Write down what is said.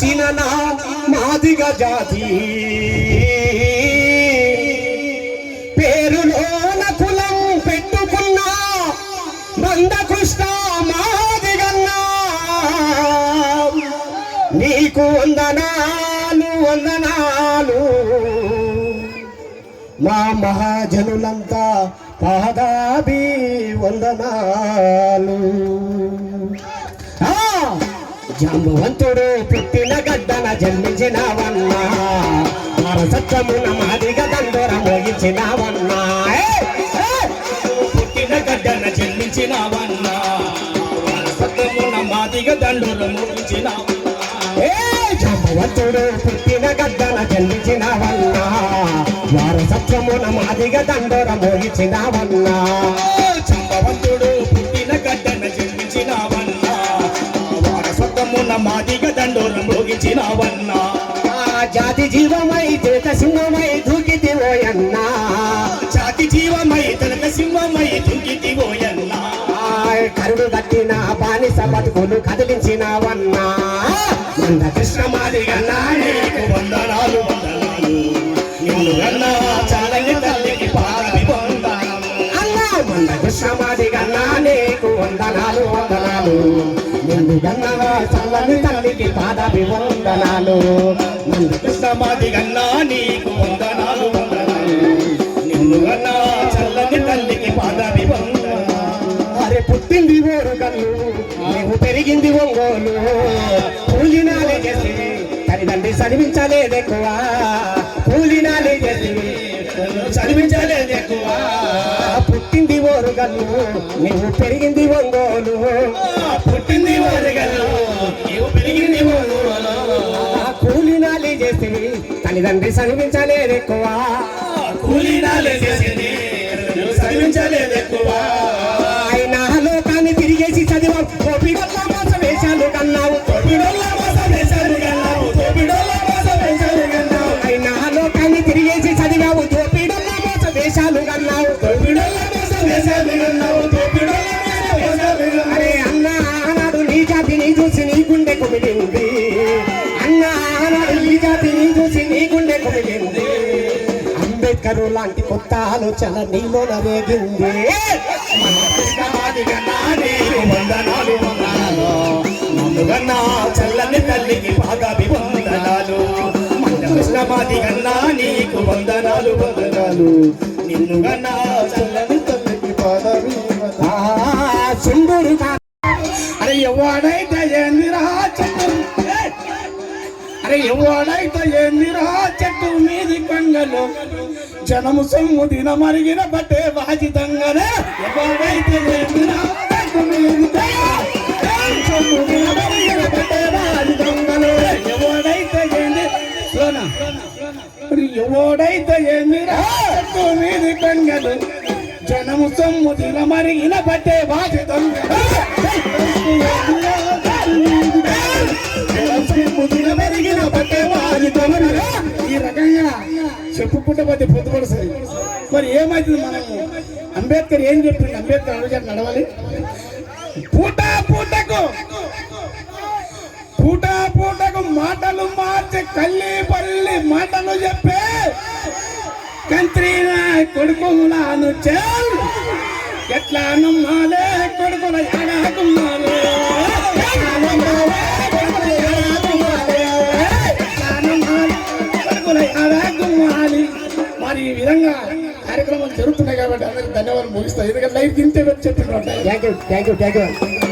కాచిన నా మాదిగ జాతి పేరులోన కులం పెట్టుకున్నా బంధకృష్ణ మాదిగన్నా నీకు వందనాలు వందనాలు మా మహాజనులంతా పాదాభి వందనాలు. జాంబవంతుడు పుట్టిన గడ్డన జన్మించినవన్నా వారసత్వమున మాదిగ దండోర మోగించినవన్నా పుట్టిన గడ్డన జన్మించినవన్నా వారసత్వమున మాదిగ దండోర మోగించినవన్నా. జాంబవంతుడు పుట్టిన గడ్డన జన్మించినవన్నా వారసత్వమున మాదిగ దండోర మోగించినవన్నా. జాంబవంతుడు పుట్టిన గడ్డన జన్మించినవన్నా వారసత్వమున మాదిగ దండోర మోగించినవన్నా. జాతి జీవమై తేట సింహమై దూకితివోయన్నా జాతి జీవమై తనక సింహమై దూకితివోయన్నా. కరుడు కట్టిన బానిస బతుకులు కదిలించినవన్నా మందకృష్ణ మాదిగన్నా నీకు వందనాలు వందనాలు నిన్నుగన్నా చల్లని తల్లికి పాదాభివందనాలు. అన్నా మందకృష్ణ మాదిగన్నా నీకు వందనాలు వందనాలు నిన్నుగన్నా చల్లని తల్లికి పాదాభివందనాలు. మందకృష్ణ మాదిగన్నా నీకు వందనాలు వందనాలు నిన్నుగన్నా చల్లని తల్లికి పాదాభివందనాలు. అరే పుట్టింది ఓరుగల్లు నీవు పెరిగింది ఒంగోలు కూలినాలే చేసి తల్లిదండ్రి చదివించలేదెక్కువ కూలినాలే చేసి చదివించలేదెక్కువ. పుట్టింది ఓరుగల్లు నీవు పెరిగింది ఒంగోలు పుట్టింది ఓరుగల్లు నీవు పెరిగింది ఒంగోలు కూలినాలే చేసి తల్లిదండ్రి చదివించలేదెక్కువ కూలినాలే చేసింది చదివించలేదెక్కువ. లోకాన్ని తిరిగేసి చదివా కోపిడొల్ల మోస వేషాలు కన్నావు తోపిడోళ్ళ మోస వేషాలు కన్నావు తోపిడోళ్ళ మోస వేషాలు కన్నావు. అయినా లోకాన్ని తిరిగేసి చదివావు తోపిడొల్ల మోస వేషాలు కన్నావు తోపిడోళ్ళ మోస వేషాలు కన్నావు తోపిడోళ్ళ మోస వేషాలు కన్నావు. అరే అన్న ఆనాడు నీ జాతిని చూసి నీ గుండె కుమిలింది అన్న ఆనాడు నీ జాతిని చూసి నీ గుండె కుమిలింది అంబేద్కర్ లాంటి కొత్త ఆలోచన నీలో రేగింది. వందనాలు వందనాలు నిన్నుగన్నా చల్లని తల్లికి పాదాభివందనాలు. మందకృష్ణ మాదిగన్నా నీకు వందనాలు వందనాలు నిన్నుగన్నా చల్లని తల్లికి పాదాభివందనాలు. అరే ఎవడైతే ఏందిరా చెట్టు అరే ఎవడైతే ఏందిరా చెట్టు మీది కొంగలు జనము సొమ్ము దిన మరిగిన బట్టే బాజి దొంగలే ఎవడైతే ఏందిరా చెట్టు మీది సొమ్ము దిన మరిగిన బట్టే బాజి దొంగలు ఎవడైతే ఏంది ఎవడైతే ఏందిరా చెట్టు మీది కొంగలు జనము సొమ్ము దిన మరిగిన బట్టే బాజి దొంగలు ఈ రకంగా చెప్పుకుంటే పొద్దుపడుతుంది. మరి ఏమైతుంది మనము అంబేద్కర్ ఏం చెప్పింది? అంబేద్కర్ అడుగుజారు నడవాలి పూటకు మాటలు మార్చి కల్లి పల్లి మాటలు చెప్పే కంత్రీనా కొడుకులాను ఎట్లా నమ్మాలే కొడుకుల ఎడాకుమ్మాలే మరి ఈ విధంగా కార్యక్రమాలు జరుగుతున్నాయి కాబట్టి అందరికి ధన్యవాదాలు ముగిస్తాయి. ఎందుకంటే లైవ్ తింటే చెప్పినట్టు. Thank you